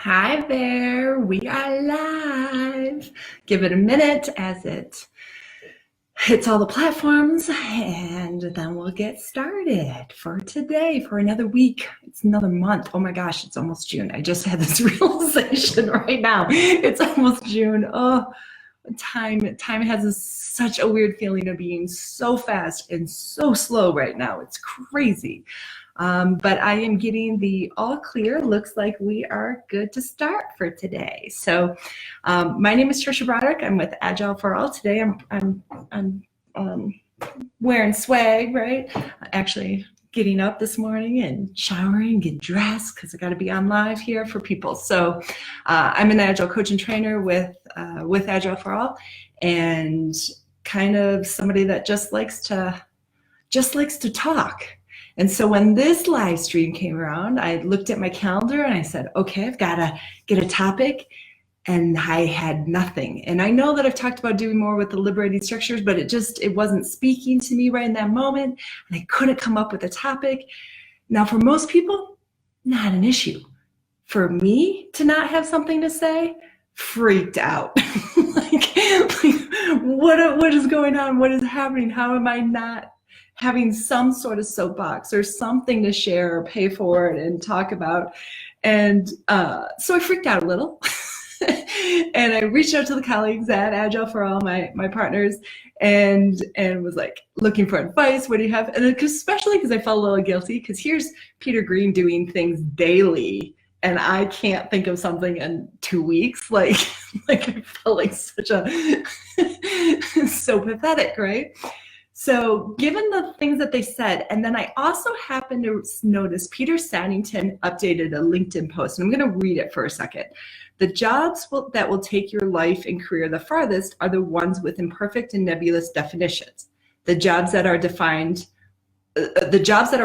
Hi there, we are live. Give it a minute as it hits all the platforms, and then we'll get started for today, for another week. It's another month. Oh my gosh, it's almost June. I just had this realization right now. It's almost June. Oh, time has such a weird feeling of being so fast and so slow right now. It's crazy. But I am getting the all clear. Looks like we are good to start for today. So my name is Tricia Broderick. I'm with Agile for All. Today I'm wearing swag, right? Actually getting up this morning and showering, get dressed because I got to be on live here for people. So I'm an Agile coach and trainer with Agile for All, and kind of somebody that just likes to talk. And so when this live stream came around, I looked at my calendar and I said, okay, I've got to get a topic. And I had nothing. And I know that I've talked about doing more with the liberating structures, but it wasn't speaking to me right in that moment. And I couldn't come up with a topic. Now, for most people, not an issue. For me to not have something to say, freaked out. like what is going on? What is happening? How am I not having some sort of soapbox or something to share or pay forward and talk about? And so I freaked out a little. And I reached out to the colleagues at Agile for All, my partners, and was like looking for advice. What do you have? And especially because I felt a little guilty, because here's Peter Green doing things daily, and I can't think of something in 2 weeks. Like I felt like so pathetic, right? So given the things that they said, and then I also happened to notice Peter Saddington updated a LinkedIn post, and I'm going to read it for a second. The jobs that will take your life and career the farthest are the ones with imperfect and nebulous definitions. The jobs that are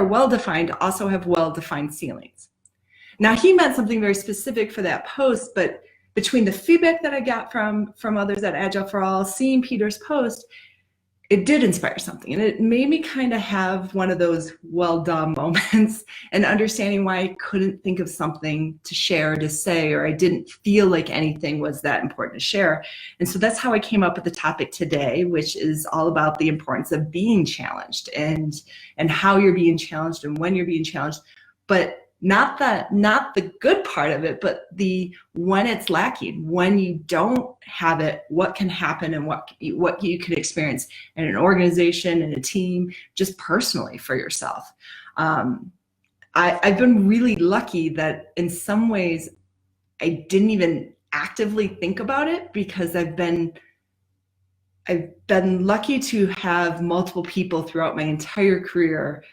well-defined also have well-defined ceilings. Now, he meant something very specific for that post, but between the feedback that I got from others at Agile for All, seeing Peter's post, it did inspire something, and it made me kind of have one of those well done moments, and understanding why I couldn't think of something to share or to say, or I didn't feel like anything was that important to share. And so that's how I came up with the topic today, which is all about the importance of being challenged, and how you're being challenged and when you're being challenged, but not the good part of it, but the when it's lacking, when you don't have it, what can happen, and what you could experience in an organization, in a team, just personally for yourself. I've been really lucky that in some ways I didn't even actively think about it, because I've been lucky to have multiple people throughout my entire career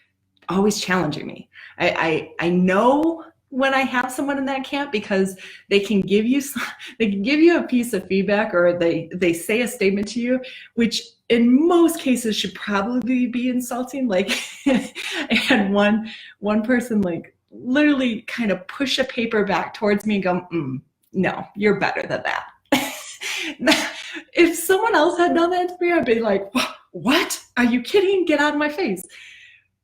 always challenging me. I know when I have someone in that camp, because they can give you a piece of feedback, or they say a statement to you, which in most cases should probably be insulting. Like I had one person like literally kind of push a paper back towards me and go, no, you're better than that. If someone else had done that to me, I'd be like, what? Are you kidding? Get out of my face.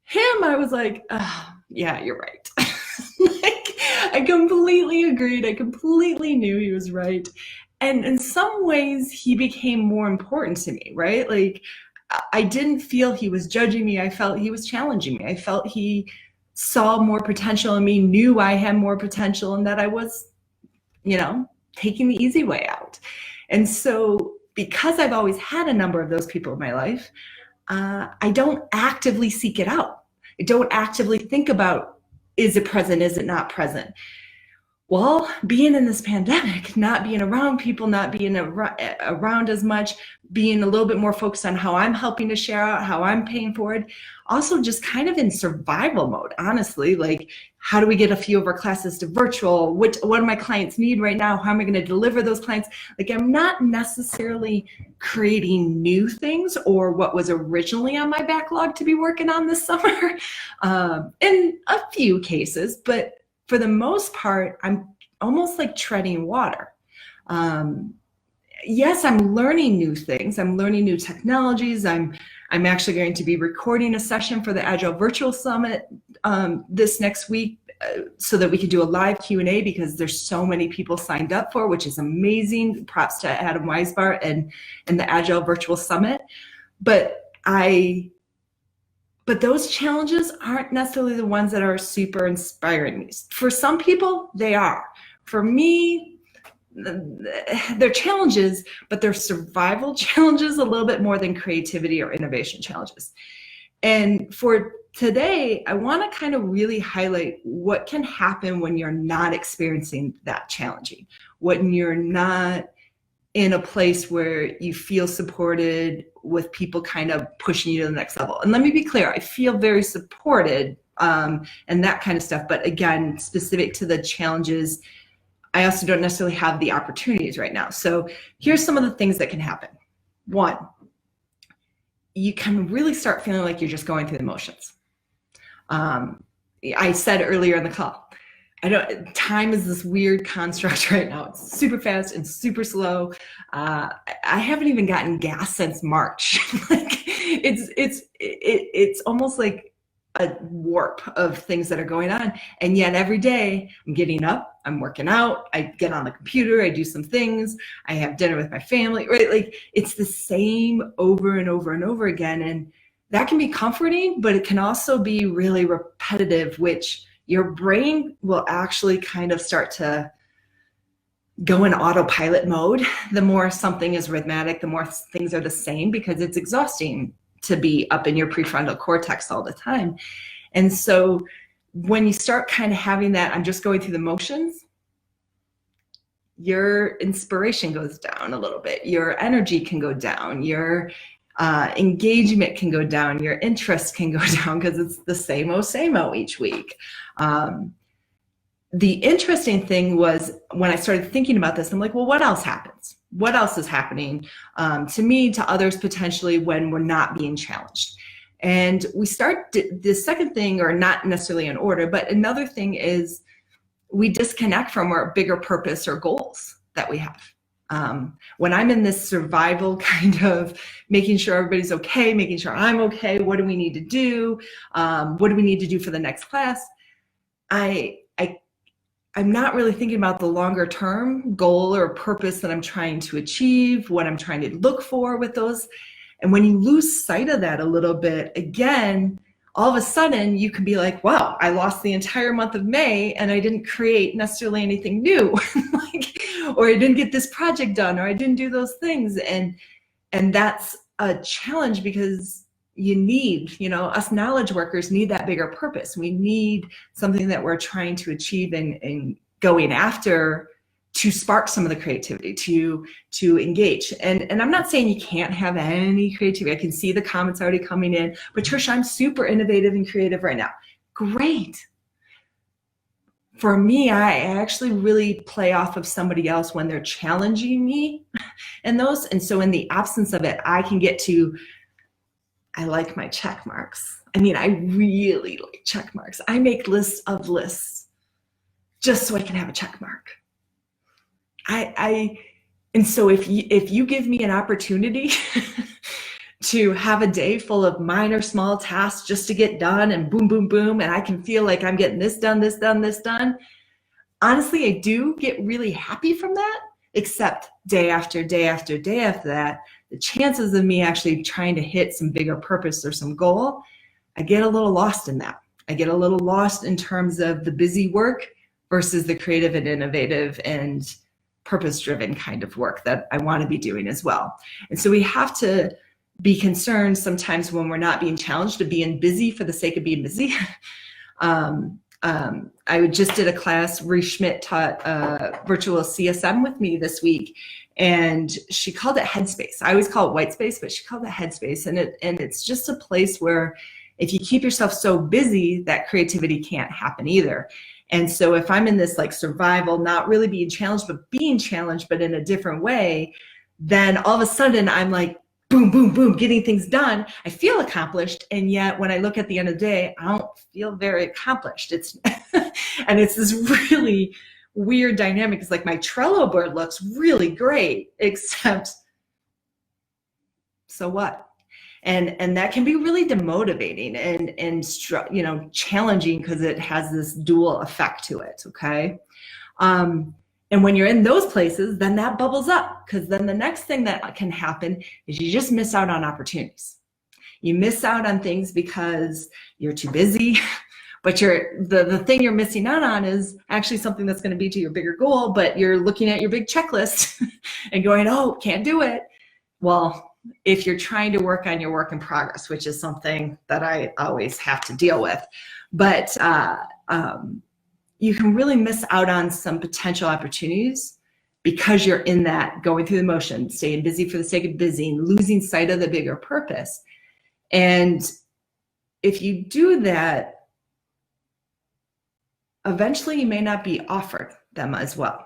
Him, I was like, oh, yeah, you're right. I completely agreed. I completely knew he was right. And in some ways, he became more important to me, right? Like, I didn't feel he was judging me. I felt he was challenging me. I felt he saw more potential in me, knew I had more potential, and that I was, taking the easy way out. And so, because I've always had a number of those people in my life, I don't actively seek it out. I don't actively think about, is it present, is it not present? Well, being in this pandemic, not being around people, not being around as much, being a little bit more focused on how I'm helping to share out, how I'm paying forward, also just kind of in survival mode, honestly. Like, how do we get a few of our classes to virtual? What do my clients need right now? How am I going to deliver those clients? Like, I'm not necessarily creating new things or what was originally on my backlog to be working on this summer, in a few cases, but for the most part, I'm almost like treading water. Yes, I'm learning new things. I'm learning new technologies. I'm actually going to be recording a session for the Agile Virtual Summit this next week so that we could do a live Q&A, because there's so many people signed up for, which is amazing. Props to Adam Weisbart and the Agile Virtual Summit. But those challenges aren't necessarily the ones that are super inspiring. For some people, they are. For me, they're challenges, but they're survival challenges a little bit more than creativity or innovation challenges. And for today, I want to kind of really highlight what can happen when you're not experiencing that challenging, when you're not in a place where you feel supported, with people kind of pushing you to the next level. And let me be clear, I feel very supported and that kind of stuff. But again, specific to the challenges, I also don't necessarily have the opportunities right now. So here's some of the things that can happen. One, you can really start feeling like you're just going through the motions. I said earlier in the call, time is this weird construct right now. It's super fast and super slow. I haven't even gotten gas since March. Like it's almost like a warp of things that are going on. And yet every day I'm getting up, I'm working out, I get on the computer, I do some things, I have dinner with my family, right? Like it's the same over and over and over again. And that can be comforting, but it can also be really repetitive, which your brain will actually kind of start to go in autopilot mode. The more something is rhythmic, the more things are the same, because it's exhausting to be up in your prefrontal cortex all the time. And so when you start kind of having that, I'm just going through the motions, your inspiration goes down a little bit, your energy can go down, your engagement can go down, your interest can go down, because it's the same-o each week. The interesting thing was when I started thinking about this, I'm like, well, what else happens? What else is happening to me, to others potentially, when we're not being challenged? And we start the second thing, or not necessarily in order, but another thing is we disconnect from our bigger purpose or goals that we have. When I'm in this survival kind of making sure everybody's okay, making sure I'm okay, what do we need to do? What do we need to do for the next class? I'm not really thinking about the longer term goal or purpose that I'm trying to achieve, what I'm trying to look for with those. And when you lose sight of that a little bit, again, all of a sudden you can be like, wow, I lost the entire month of May and I didn't create necessarily anything new, or I didn't get this project done, or I didn't do those things. And that's a challenge, because you need, us knowledge workers need that bigger purpose. We need something that we're trying to achieve and going after to spark some of the creativity, to engage. And I'm not saying you can't have any creativity. I can see the comments already coming in, but Tricia, I'm super innovative and creative right now. Great. For me, I actually really play off of somebody else when they're challenging me and those. And so in the absence of it, I can get to, I like my check marks. I mean, I really like check marks. I make lists of lists just so I can have a check mark. And so if you give me an opportunity to have a day full of minor small tasks just to get done, and boom, boom, boom, and I can feel like I'm getting this done, this done, this done, honestly, I do get really happy from that. Except day after day after day after that, the chances of me actually trying to hit some bigger purpose or some goal, I get a little lost in that. I get a little lost in terms of the busy work versus the creative and innovative and purpose-driven kind of work that I want to be doing as well. And so we have to be concerned sometimes when we're not being challenged to being busy for the sake of being busy. I just did a class, Reese Schmidt taught virtual CSM with me this week, and she called it headspace. I always call it white space, but she called it headspace. And it's just a place where if you keep yourself so busy, that creativity can't happen either. And so if I'm in this like survival, not really being challenged, but being challenged, but in a different way, then all of a sudden I'm like, boom, boom, boom, getting things done. I feel accomplished. And yet when I look at the end of the day, I don't feel very accomplished. It's, and it's this really weird dynamic. It's like my Trello board looks really great, except so what? And that can be really demotivating and challenging because it has this dual effect to it, okay? And when you're in those places, then that bubbles up, because then the next thing that can happen is you just miss out on opportunities. You miss out on things because you're too busy, but the thing you're missing out on is actually something that's going to be to your bigger goal, but you're looking at your big checklist and going, oh, can't do it. Well, if you're trying to work on your work in progress, which is something that I always have to deal with, but you can really miss out on some potential opportunities because you're in that going through the motion, staying busy for the sake of busy, and losing sight of the bigger purpose. And if you do that, eventually you may not be offered them as well.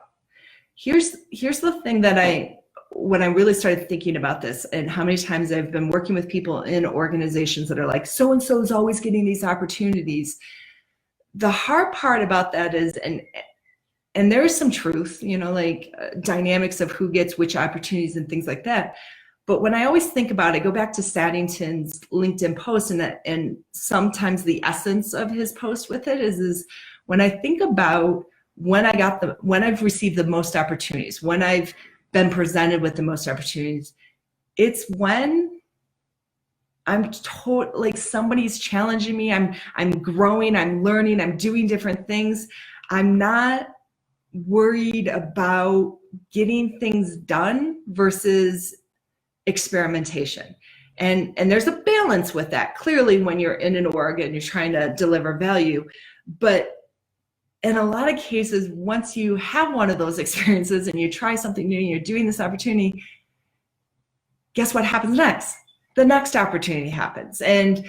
Here's the thing that when I really started thinking about this, and how many times I've been working with people in organizations that are like, so-and-so is always getting these opportunities. The hard part about that is, and there is some truth, like dynamics of who gets which opportunities and things like that. But when I always think about it, go back to Saddington's LinkedIn post, and sometimes the essence of his post with it is when I think about when I've received the most opportunities, when I've been presented with the most opportunities, it's when I'm like somebody's challenging me, I'm growing, I'm learning, I'm doing different things. I'm not worried about getting things done versus experimentation. And there's a balance with that, clearly, when you're in an org and you're trying to deliver value. But in a lot of cases, once you have one of those experiences and you try something new and you're doing this opportunity, guess what happens next? The next opportunity happens. And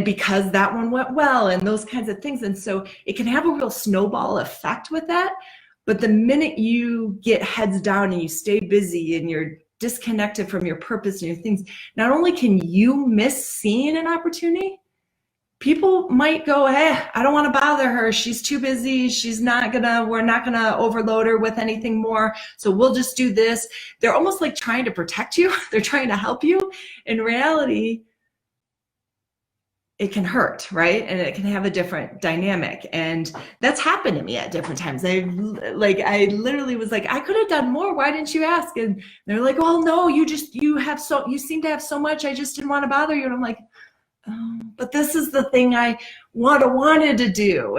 because that one went well and those kinds of things. And so it can have a real snowball effect with that. But the minute you get heads down and you stay busy and you're disconnected from your purpose and your things, not only can you miss seeing an opportunity, people might go, hey, I don't want to bother her. She's too busy. We're not gonna overload her with anything more. So we'll just do this. They're almost like trying to protect you. They're trying to help you. In reality, it can hurt, right? And it can have a different dynamic. And that's happened to me at different times. I literally was like, I could have done more. Why didn't you ask? And they're like, well, no, you seem to have so much. I just didn't want to bother you. And I'm like, oh, but this is the thing I wanted to do.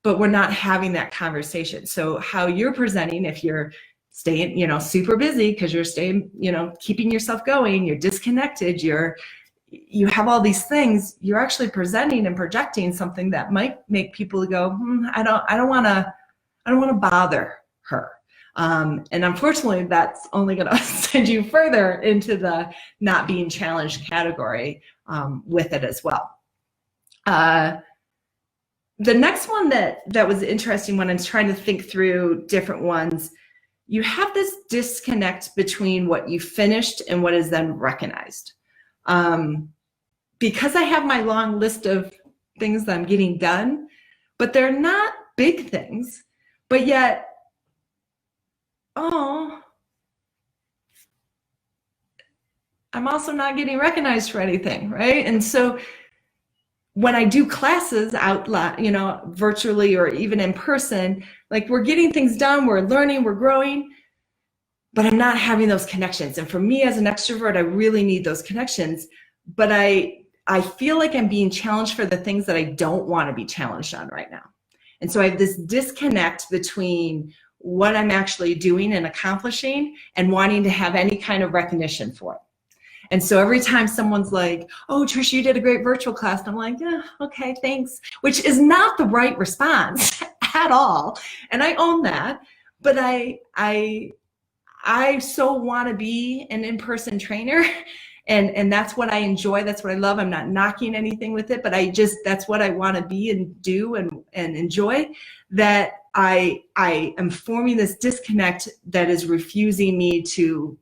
But we're not having that conversation. So how you're presenting, if you're staying, super busy because you're staying, keeping yourself going, you're disconnected, you have all these things, you're actually presenting and projecting something that might make people go, I don't want to bother her. And unfortunately, that's only going to send you further into the not being challenged category with it as well. The next one that was interesting when I'm trying to think through different ones, you have this disconnect between what you finished and what is then recognized. Because I have my long list of things that I'm getting done, but they're not big things, but yet, I'm also not getting recognized for anything, right? And so when I do classes out loud, virtually or even in person, like we're getting things done, we're learning, we're growing, but I'm not having those connections. And for me as an extrovert, I really need those connections, but I feel like I'm being challenged for the things that I don't want to be challenged on right now. And so I have this disconnect between what I'm actually doing and accomplishing and wanting to have any kind of recognition for it. And so every time someone's like, oh, Tricia, you did a great virtual class. And I'm like, yeah, okay, thanks, which is not the right response at all. And I own that, but I so want to be an in-person trainer. And that's what I enjoy. That's what I love. I'm not knocking anything with it, but that's what I want to be and do and enjoy, that I am forming this disconnect that is refusing me to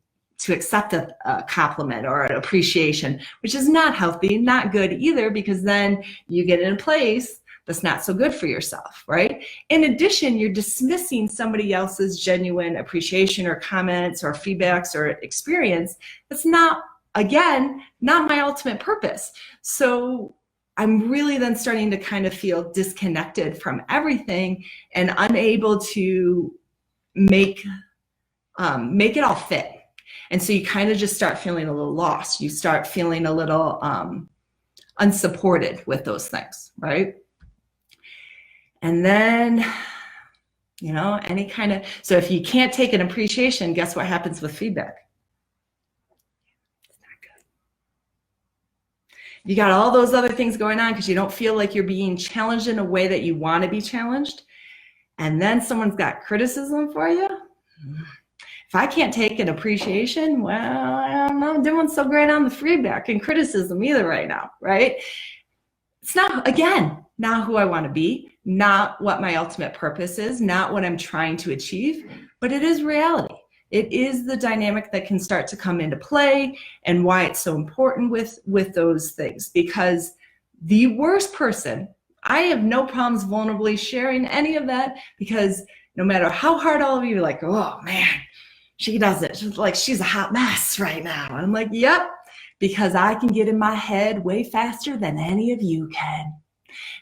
accept a compliment or an appreciation, which is not healthy, not good either, because then you get in a place that's not so good for yourself, right? In addition, you're dismissing somebody else's genuine appreciation or comments or feedbacks or experience that's not again, not my ultimate purpose. So I'm really then starting to kind of feel disconnected from everything and unable to make it all fit. And so you kind of just start feeling a little lost. You start feeling a little unsupported with those things, right? And then, you know, so if you can't take an appreciation, guess what happens with feedback? It's not good. You got all those other things going on because you don't feel like you're being challenged in a way that you want to be challenged. And then someone's got criticism for you. If I can't take an appreciation, well, I'm not doing so great on the feedback and criticism either right now, right? It's not, again, not who I want to be, not what my ultimate purpose is, not what I'm trying to achieve, but it is reality. It is the dynamic that can start to come into play, and why it's so important with those things. Because the worst person, I have no problems vulnerably sharing any of that, because no matter how hard all of you are like, oh man, she does it. She's like, she's a hot mess right now. And I'm like, yep, because I can get in my head way faster than any of you can.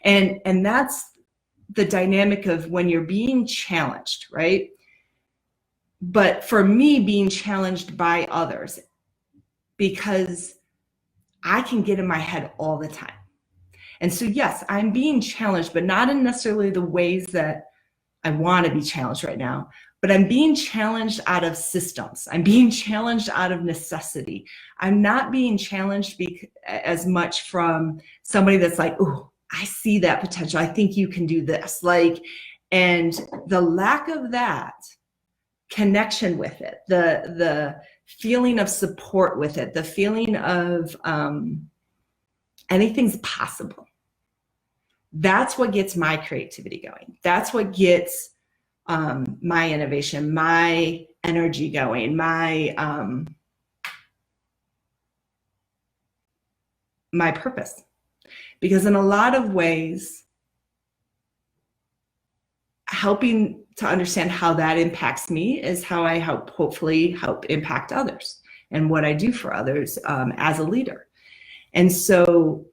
And that's the dynamic of when you're being challenged, right? But for me, being challenged by others, because I can get in my head all the time. And so, yes, I'm being challenged, but not in necessarily the ways that I want to be challenged right now, but I'm being challenged out of systems. I'm being challenged out of necessity. I'm not being challenged as much from somebody that's like, oh, I see that potential. I think you can do this. And the lack of that connection with it, the feeling of support with it, the feeling of anything's possible. That's what gets my creativity going. That's what gets my innovation, my energy going, my purpose. Because in a lot of ways, helping to understand how that impacts me is how I hopefully help impact others, and what I do for others as a leader. And so,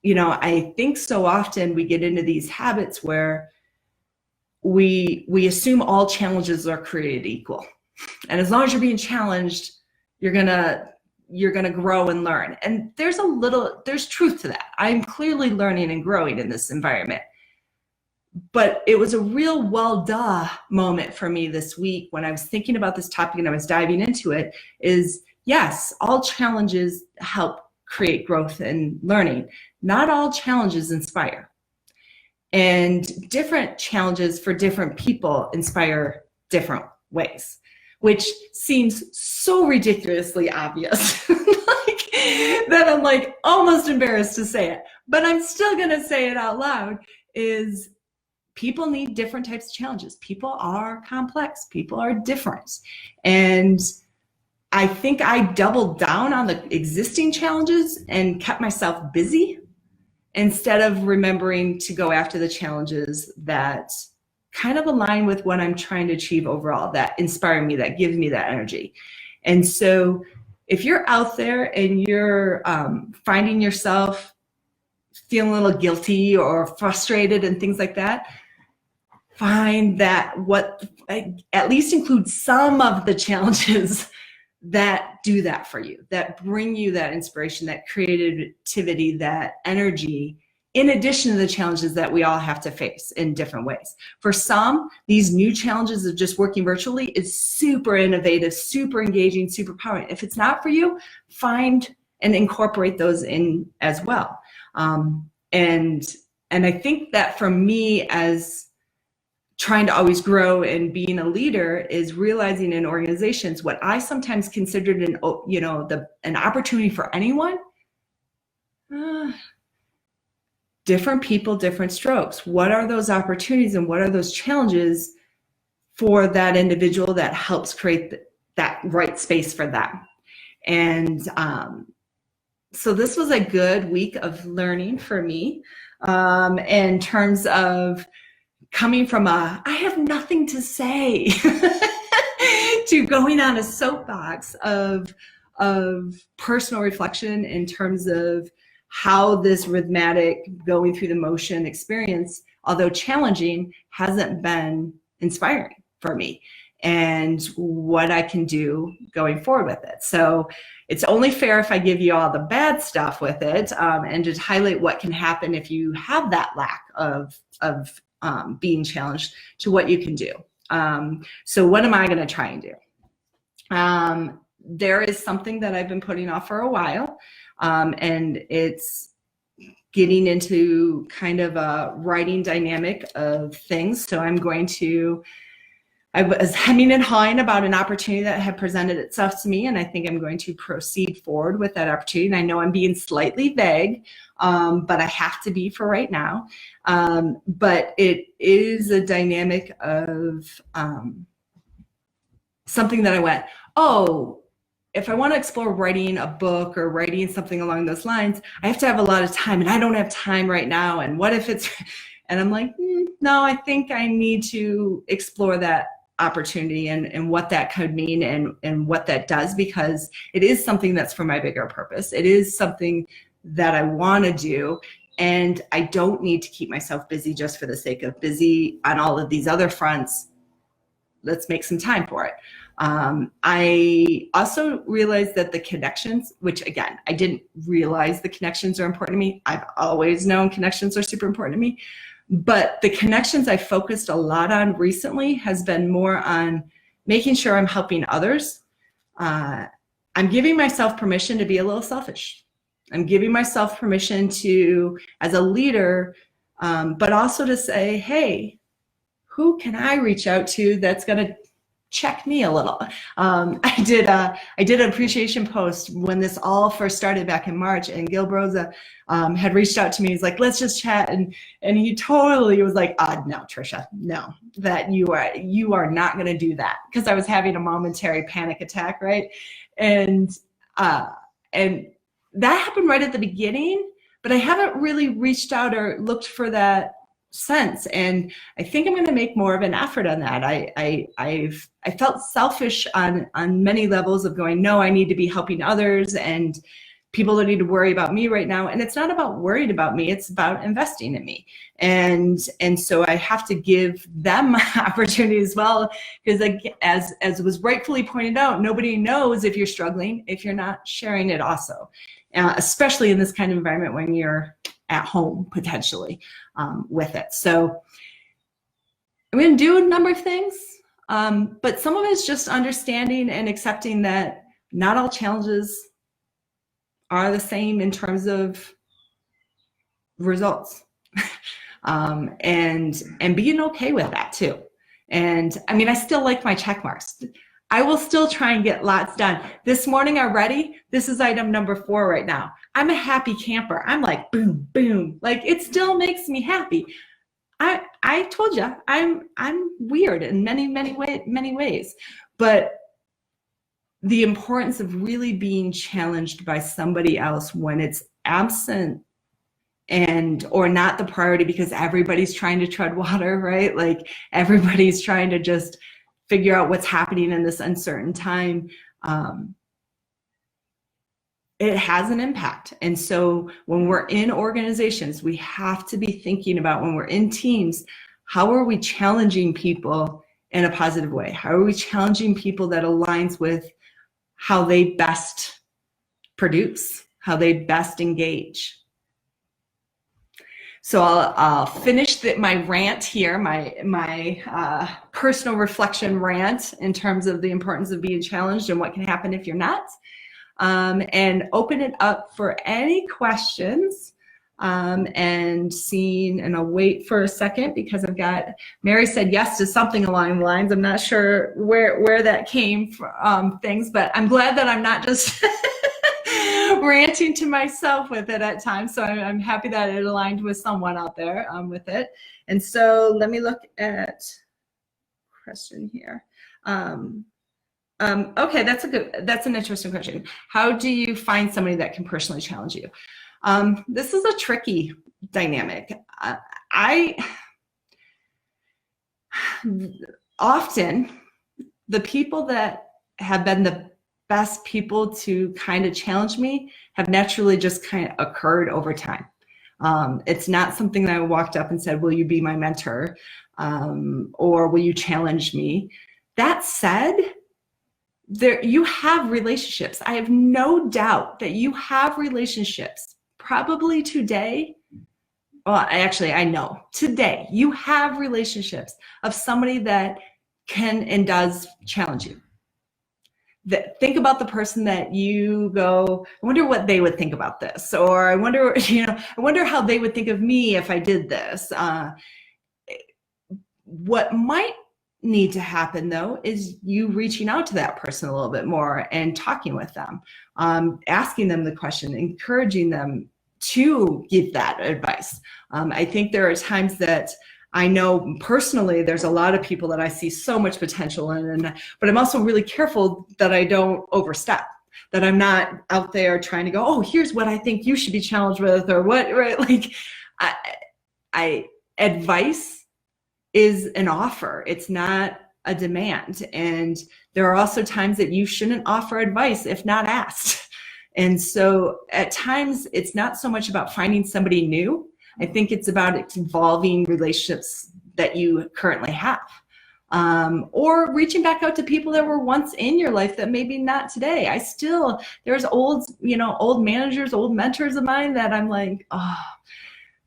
you know, I think so often we get into these habits where we assume all challenges are created equal. And as long as you're being challenged, you're gonna grow and learn. And there's truth to that. I'm clearly learning and growing in this environment. But it was a real well-duh moment for me this week when I was thinking about this topic and I was diving into it, is yes, all challenges help create growth and learning. Not all challenges inspire. And different challenges for different people inspire different ways, which seems so ridiculously obvious that I'm like almost embarrassed to say it, but I'm still gonna say it out loud, is people need different types of challenges. People are complex, people are different. And I think I doubled down on the existing challenges and kept myself busy instead of remembering to go after the challenges that kind of align with what I'm trying to achieve overall, that inspire me, that give me that energy. And so if you're out there and you're finding yourself feeling a little guilty or frustrated and things like that, find that at least include some of the challenges that do that for you, that bring you that inspiration, that creativity, that energy, in addition to the challenges that we all have to face in different ways. For some, these new challenges of just working virtually is super innovative, super engaging, super powerful. If it's not for you, find and incorporate those in as well. And I think that for me, as trying to always grow and being a leader, is realizing in organizations what I sometimes considered an opportunity for anyone. Different people, different strokes. What are those opportunities and what are those challenges for that individual that helps create that right space for them? And so this was a good week of learning for me in terms of coming from I have nothing to say to going on a soapbox of personal reflection in terms of how this rhythmic going through the motion experience, although challenging, hasn't been inspiring for me, and what I can do going forward with it. So it's only fair if I give you all the bad stuff with it, and just highlight what can happen if you have that lack of being challenged, to what you can do. So what am I going to try and do? There is something that I've been putting off for a while, and it's getting into kind of a writing dynamic of things. So I was hemming and hawing about an opportunity that had presented itself to me, and I think I'm going to proceed forward with that opportunity. And I know I'm being slightly vague, but I have to be for right now. But it is a dynamic of something that I went, oh, if I want to explore writing a book or writing something along those lines, I have to have a lot of time, and I don't have time right now. And what if it's, and I'm like, no, I think I need to explore that opportunity and what that could mean and what that does, because it is something that's for my bigger purpose. It is something that I want to do, and I don't need to keep myself busy just for the sake of busy on all of these other fronts. Let's make some time for it. I also realized that the connections, which again, I didn't realize the connections are important to me. I've always known connections are super important to me. But the connections I focused a lot on recently has been more on making sure I'm helping others. I'm giving myself permission to be a little selfish. I'm giving myself permission to, as a leader, but also to say, hey, who can I reach out to that's going to check me a little? I did an appreciation post when this all first started back in March, and Gil Broza had reached out to me. He's like, let's just chat, and he totally was like, no, Tricia, no, that you are not going to do that, because I was having a momentary panic attack, right? And that happened right at the beginning, but I haven't really reached out or looked for that sense, and I think I'm going to make more of an effort on that. I felt selfish on many levels of going, no, I need to be helping others, and people don't need to worry about me right now. And it's not about worried about me, it's about investing in me. And so I have to give them opportunity as well, because as was rightfully pointed out, nobody knows if you're struggling if you're not sharing it also, especially in this kind of environment when you're at home potentially with it. So I'm going to do a number of things, but some of it's just understanding and accepting that not all challenges are the same in terms of results, and being okay with that too. And I mean, I still like my check marks. I will still try and get lots done. This morning already, this is item number 4 right now. I'm a happy camper. I'm like, boom, boom. Like, it still makes me happy. I told you, I'm weird in many ways. But the importance of really being challenged by somebody else when it's absent or not the priority, because everybody's trying to tread water, right? Like, everybody's trying to just figure out what's happening in this uncertain time. It has an impact. And so when we're in organizations, we have to be thinking about, when we're in teams, how are we challenging people in a positive way? How are we challenging people that aligns with how they best produce, how they best engage? So I'll finish my rant here, my personal reflection rant in terms of the importance of being challenged and what can happen if you're not, and open it up for any questions. And I'll wait for a second, because Mary said yes to something along the lines. I'm not sure where that came from, things, but I'm glad that I'm not just ranting to myself with it at times. So I'm happy that it aligned with someone out there with it. And so let me look at question here. Okay, that's an interesting question. How do you find somebody that can personally challenge you? This is a tricky dynamic. Often the people that have been the best people to kind of challenge me have naturally just kind of occurred over time. It's not something that I walked up and said, will you be my mentor? Or will you challenge me? That said, you have relationships. I have no doubt that you have relationships probably today. Well, actually, I know today you have relationships of somebody that can and does challenge you. Think about the person that you go, I wonder what they would think about this, or I wonder, I wonder how they would think of me if I did this. What might need to happen though is you reaching out to that person a little bit more and talking with them, asking them the question, encouraging them to give that advice. I think there are times that I know personally there's a lot of people that I see so much potential in, but I'm also really careful that I don't overstep, that I'm not out there trying to go, oh, here's what I think you should be challenged with, or what, right? Like, advice is an offer. It's not a demand. And there are also times that you shouldn't offer advice if not asked. And so at times it's not so much about finding somebody new. I think it's about evolving relationships that you currently have, or reaching back out to people that were once in your life that maybe not today. There's old managers, old mentors of mine that I'm like, oh,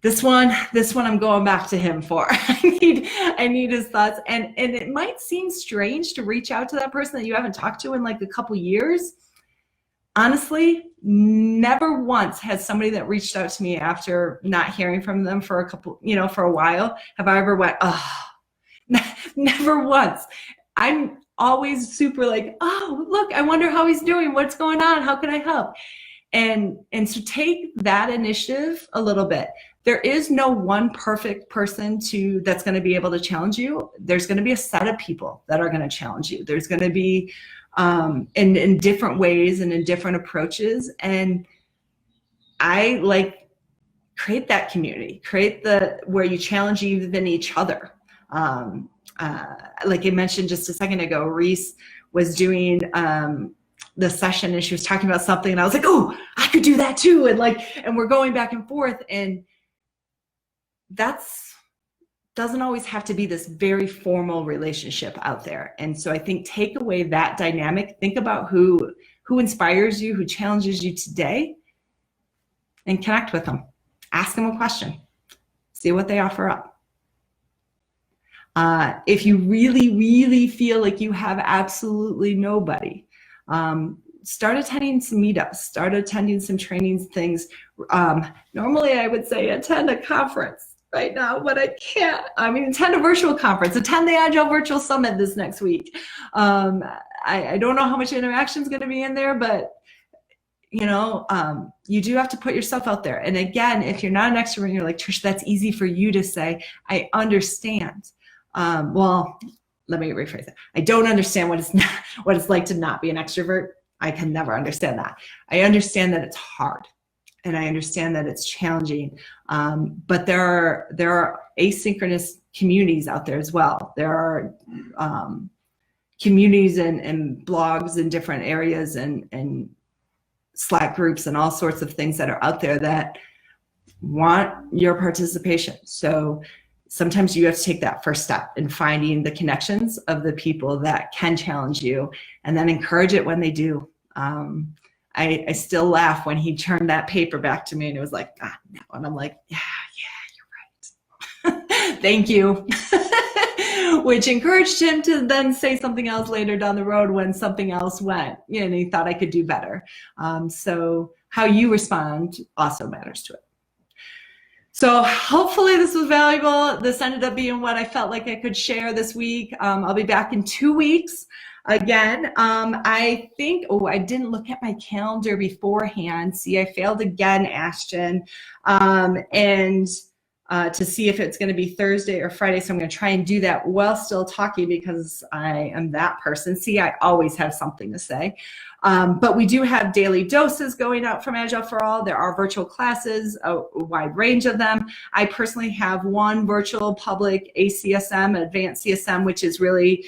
this one I'm going back to him for. I need his thoughts. And it might seem strange to reach out to that person that you haven't talked to in like a couple years. Honestly, never once has somebody that reached out to me after not hearing from them for a while, have I ever went, oh, never once. I'm always super like, oh, look, I wonder how he's doing. What's going on? How can I help? And so take that initiative a little bit. There is no one perfect person that's going to be able to challenge you. There's going to be a set of people that are going to challenge you. There's going to be in different ways and in different approaches. And I create that community, where you challenge even each other. Like I mentioned just a second ago, Reese was doing the session and she was talking about something and I was like, oh, I could do that too. And we're going back and forth, and doesn't always have to be this very formal relationship out there. And so I think take away that dynamic, think about who inspires you, who challenges you today, and connect with them. Ask them a question, see what they offer up. If you really, really feel like you have absolutely nobody, start attending some meetups, start attending some trainings, things. Normally I would say attend a conference right now, but I can't. I mean, attend a virtual conference, attend the Agile Virtual Summit this next week. I don't know how much interaction is going to be in there, but you do have to put yourself out there. And again, if you're not an extrovert, you're like, Tricia, that's easy for you to say. I understand. Well, let me rephrase that. I don't understand what it's like to not be an extrovert. I can never understand that. I understand that it's hard. And I understand that it's challenging, but there are asynchronous communities out there as well. There are communities and blogs in different areas and Slack groups and all sorts of things that are out there that want your participation. So sometimes you have to take that first step in finding the connections of the people that can challenge you, and then encourage it when they do. I still laugh when he turned that paper back to me and it was like, no. And I'm like, yeah, you're right. Thank you. Which encouraged him to then say something else later down the road when something else went, and he thought I could do better. So how you respond also matters to it. So hopefully this was valuable. This ended up being what I felt like I could share this week. I'll be back in 2 weeks. Again, I think, I didn't look at my calendar beforehand. See, I failed again, Ashton, and to see if it's going to be Thursday or Friday. So I'm going to try and do that while still talking because I am that person. See, I always have something to say. But we do have daily doses going out from Agile for All. There are virtual classes, a wide range of them. I personally have one virtual public ACSM, advanced CSM, which is really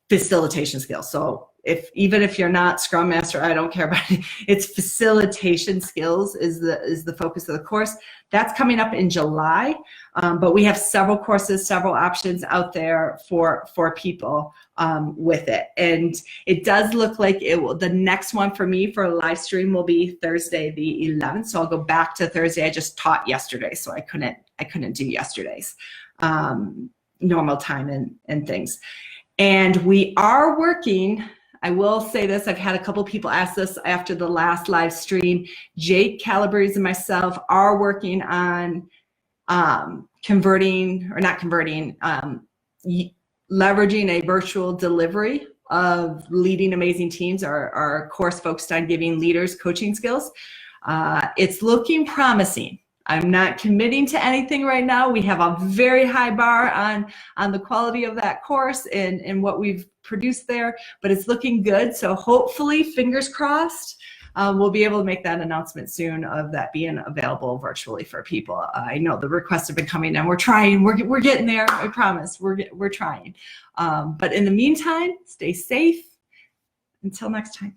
facilitation skills. So even if you're not Scrum Master, I don't care about it. It's facilitation skills is the focus of the course. That's coming up in July, but we have several courses, several options out there for people with it. And it does look like the next one for me for a live stream will be Thursday the 11th. So I'll go back to Thursday. I just taught yesterday, so I couldn't do yesterday's normal time and things. And we are working. I will say this, I've had a couple people ask this after the last live stream. Jake Calabrese and myself are working on leveraging a virtual delivery of leading amazing teams, our course focused on giving leaders coaching skills. It's looking promising. I'm not committing to anything right now. We have a very high bar on the quality of that course and what we've produced there, but it's looking good. So hopefully, fingers crossed, we'll be able to make that announcement soon of that being available virtually for people. I know the requests have been coming and we're trying, we're getting there, I promise, we're trying. But in the meantime, stay safe. Until next time.